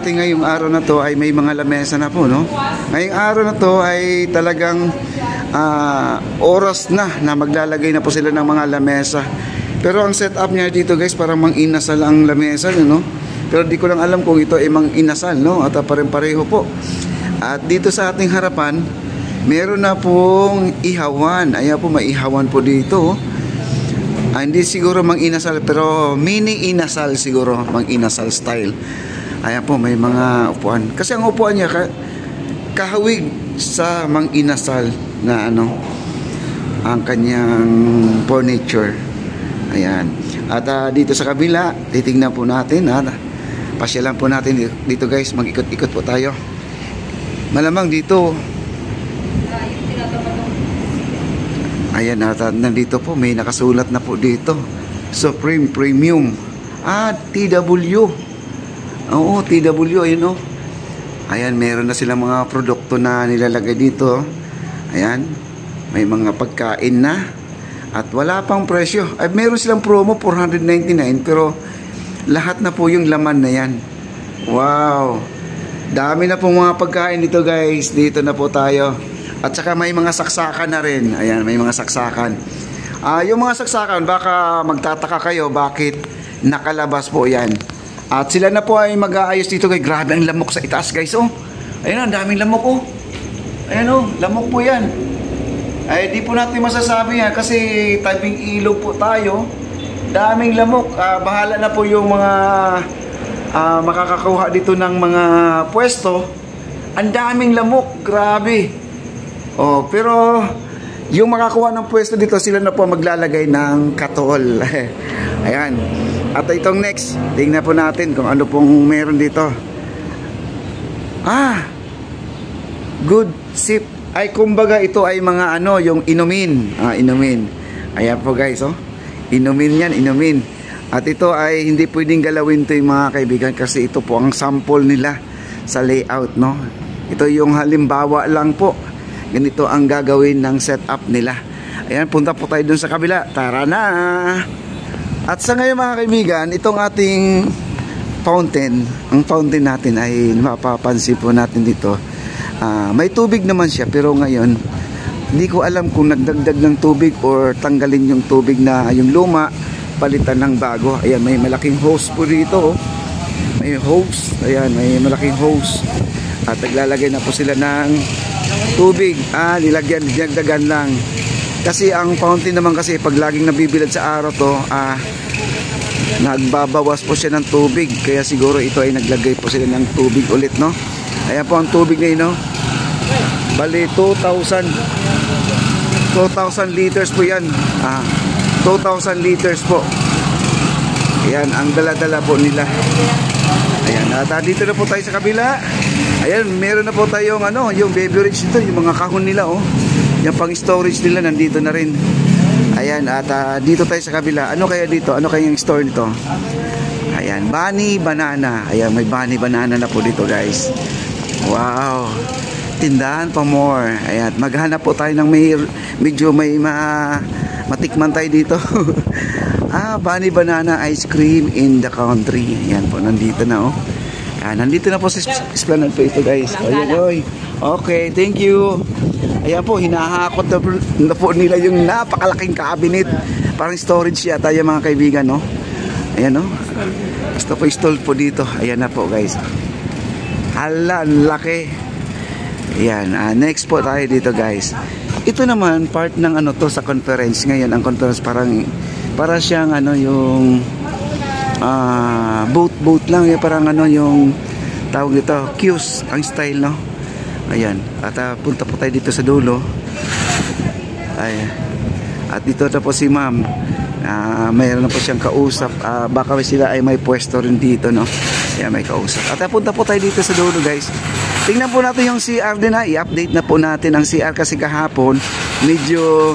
natin ngayong araw na to ay may mga lamesa na po, no? Ngayong araw na to ay talagang oras na maglalagay na po sila ng mga lamesa. Pero ang setup niya dito guys, parang mang-inasal ang lamesa, no? Pero di ko lang alam kung ito ay mang-inasal, no? At pareho po. At dito sa ating harapan, meron na pong ihawan. Ayan po, may ihawan po dito. Hindi siguro mang-inasal, pero mini inasal siguro, mang-inasal style. Ayan po, may mga upuan. Kasi ang upuan niya kahawig sa mang-inasal na ano, ang kanyang furniture. Ayan. At dito sa kabila, titingnan po natin. Pasyalan po natin dito guys, mag-ikot-ikot po tayo. Malamang dito. Ayan, nandito po, may nakasulat na po dito. Supreme Premium. TW. Oo, TW, ayun o. Ayan, meron na silang mga produkto na nilalagay dito. Ayan, may mga pagkain na. At wala pang presyo. Ay, meron silang promo, 499. Pero lahat na po yung laman na yan. Wow. Dami na pong mga pagkain dito guys. Dito na po tayo. At saka may mga saksakan na rin. Ayan, may mga saksakan. Yung mga saksakan, baka magtataka kayo bakit nakalabas po yan. At sila na po ay mag-aayos dito guys. Grabe ang lamok sa itaas guys, oh. Ayan, ang daming lamok, oh. Ayan, oh, lamok po yan. Ay, di po natin masasabi yan kasi tabing ilog po tayo. Daming lamok. Bahala na po yung mga makakakuha dito ng mga pwesto. Ang daming lamok, grabe. Oh, pero yung makakuha ng pwesto dito, sila na po maglalagay ng katol. Ayan. At itong next, tingnan po natin kung ano pong meron dito. Good sip. Ay, kumbaga ito ay mga ano, yung inumin. Inumin. Ayan po guys, oh. Inumin yan, inumin. At ito ay hindi pwedeng galawin to yung mga kaibigan kasi ito po ang sample nila sa layout, no. Ito yung halimbawa lang po. Ganito ang gagawin ng setup nila. Ayan, punta po tayo dun sa kabila. Tara na! At sa ngayon mga kaibigan, itong ating fountain, ang fountain natin ay mapapansin po natin dito. May tubig naman siya, pero ngayon, hindi ko alam kung nagdagdag ng tubig or tanggalin yung tubig na yung luma, palitan ng bago. Ayan, may malaking hose po dito. Oh. May hose. Ayan, may malaking hose. At naglalagay na po sila ng tubig, nilagyan, dinagdagan lang. Kasi ang fountain naman kasi pag laging nabibilad sa araw to, nagbabawas po siya ng tubig. Kaya siguro ito ay naglagay po sila ng tubig ulit, no? Ayan po ang tubig na yun, no? Bali 2,000 liters po yan. 2,000 liters po. Ayan, ang dala-dala po nila. Ayan, at dito na po tayo sa kabila. Ayan, meron na po tayong ano, yung beverage dito, yung mga kahon nila, oh. Yung pang storage nila nandito na rin. Ayan, at dito tayo sa kabila. Ano kaya dito? Ano kaya yung store nito? Ayan, Bunny Banana. Ayan, may Bunny Banana na po dito, guys. Wow. Tindahan pa more. Ayan, maghanap po tayo ng medyo may matikman tayo dito. Bunny Banana ice cream in the country. Ayan po, nandito na, oh. Nandito na po sa Esplanade po ito guys. Oy. Okay, thank you. Ayan po, hinahakot na po nila yung napakalaking cabinet. Parang storage yata yung mga kaibigan, no? Ayan, no? Basta po stall po dito. Ayan na po guys. Hala, ang laki. Ayan, next po tayo dito guys. Ito naman, part ng ano to sa conference. Ngayon, ang conference para siyang ano yung boat lang yung parang ano yung tawag dito, cuse ang style, no? Ayan, at punta po tayo dito sa dulo. Ayan. At dito na po si ma'am. Mayroon na po siyang kausap. Baka sila ay may pwesto rin dito, no? Ayan, may kausap. At punta po tayo dito sa dulo guys. Tingnan po natin yung CR din, i-update na po natin ang CR kasi kahapon medyo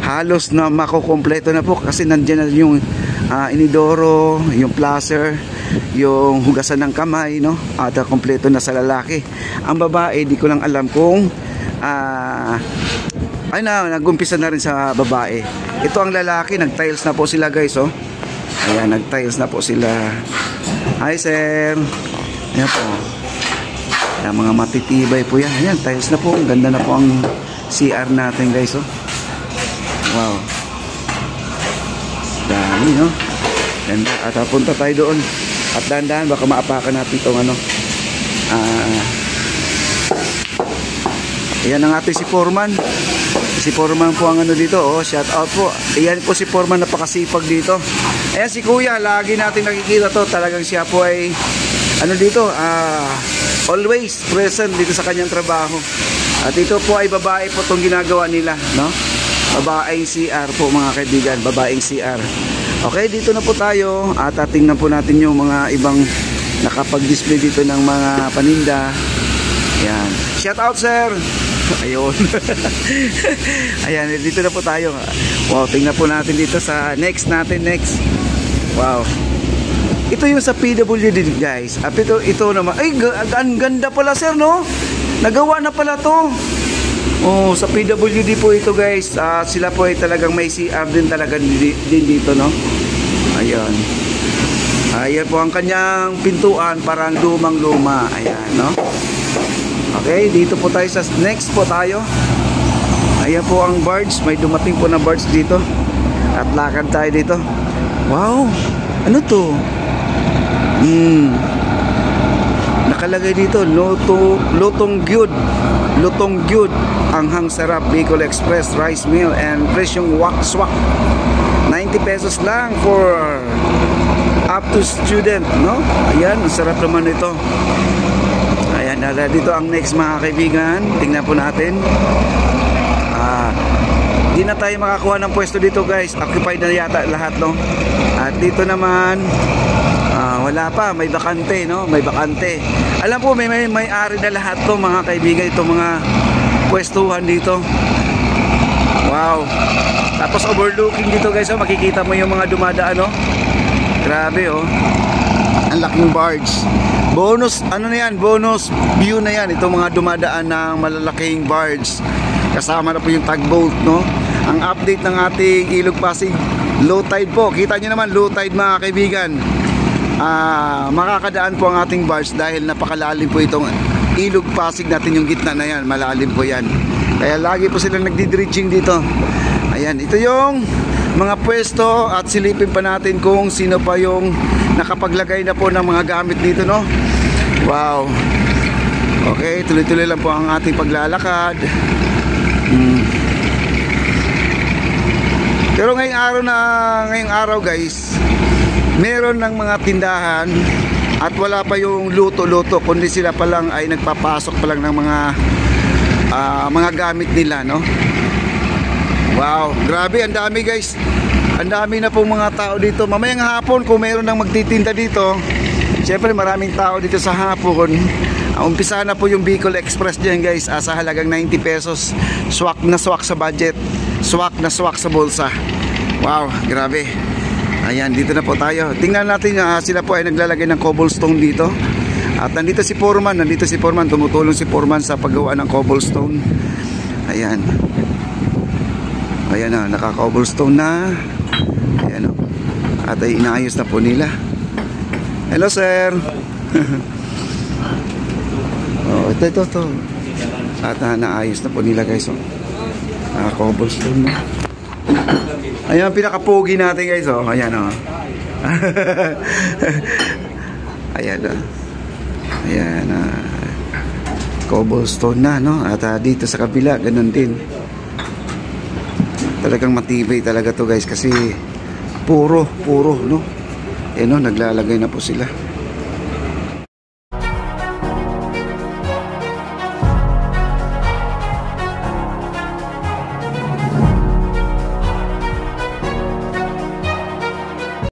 halos na makukompleto na po kasi nandiyan na yung inidoro, yung placer, yung hugasan ng kamay, no? At kompleto na sa lalaki. Ang babae, di ko lang alam kung nag-umpisa na rin sa babae. Ito ang lalaki, nag-tiles na po sila guys, oh. Ayan, nag-tiles na po sila. Hi sir. Yan po. Yan, mga matitibay po yan. Ayan, tiles na po. Ganda na po ang CR natin guys. Oh. Wow. Dami, no? Ganda. At punta tayo doon. At dahan-dahan, baka maapakan natin itong ano. Ayan ang ating si Foreman. Si Foreman po ang ano dito. Oh, shout out po. Ayan po si Foreman, napakasipag dito. Ayan si Kuya, lagi natin nakikita to. Talagang siya po ay ano dito, always present dito sa kanyang trabaho. At ito po ay babae po itong ginagawa nila, no? Babaeng CR po mga kaibigan, babaeng CR. Okay, dito na po tayo at tingnan po natin yung mga ibang nakapag-display dito ng mga paninda. Ayan. Shout out, sir! Ayun. Ayan, dito na po tayo. Wow, tingnan po natin dito sa next natin. Wow. Ito yung sa PWD guys. At ito naman. Ay, ang ganda pala sir, no? Nagawa na pala to. Oh, sa PWD po ito guys. Sila po ay talagang may CR din talaga din dito, no? Ayan. Ayan po ang kanyang pintuan, parang lumang-luma. Ayan, no? Okay, dito po tayo sa next po tayo. Ayan po ang birds. May dumating po na birds dito. At lakad tayo dito. Wow, ano to? Nakalagay dito Lutong Gyud Anghang Sarap Bicol Express Rice Meal and presyong swak 90 pesos lang for up to student, no? Ayan, ang sarap naman ito. Ayan, dito ang next mga kaibigan. Tingnan po natin. Di na tayo makakuha ng pwesto dito guys. Occupied na yata lahat, no? At dito naman wala pa, may bakante, no? May bakante. Alam po, may ari na lahat to mga kaibigan, itong mga pwestuhan dito. Wow. Tapos overlooking dito guys, oh, makikita mo yung mga dumadaan, no? Grabe, oh. Ang laking barge. Bonus, ano na yan? Bonus view na yan. Itong mga dumadaan ng malalaking barge. Kasama na po yung tugboat, no? Ang update ng ating Ilog Pasig, low tide po. Kita nyo naman, low tide mga kaibigan. Makakadaan po ang ating barge dahil napakalalim po itong Ilog Pasig natin, yung gitna na yan. Malalim po yan. Kaya lagi po silang nagdi-dredging dito. Ayan, ito yung mga pwesto at silipin pa natin kung sino pa yung nakapaglagay na po ng mga gamit dito, no? Wow. Okay, tuloy-tuloy lang po ang ating paglalakad. Pero ngayong araw guys, meron ng mga tindahan at wala pa yung luto-luto, kundi sila pa lang ay nagpapasok pa lang ng mga gamit nila, no? Wow, grabe, ang dami guys. Ang dami na pong mga tao dito. Mamayang hapon kung meron nang magtitinda dito, syempre maraming tao dito sa hapon. Umpisa na po yung Bicol Express dyan guys, sa halagang 90 pesos. Swak na swak sa budget, swak na swak sa bulsa. Wow, grabe. Ayan, dito na po tayo. Tingnan natin, sila po ay naglalagay ng cobblestone dito. At nandito si Foreman, tumutulong si Foreman sa paggawa ng cobblestone. Ayan. Ayan na, naka-cobblestone na. Ayan o. At ay inaayos na po nila. Hello sir. Oh, ito. At naayos na po nila guys. Naka-cobblestone na. Ayan, pinaka-pogi natin guys. Oh. Ayan o. Ayan o. Ayan. Cobblestone na, no? At dito sa kabila, ganun din. Talagang matibay talaga to guys kasi puro, no? Eh no, naglalagay na po sila.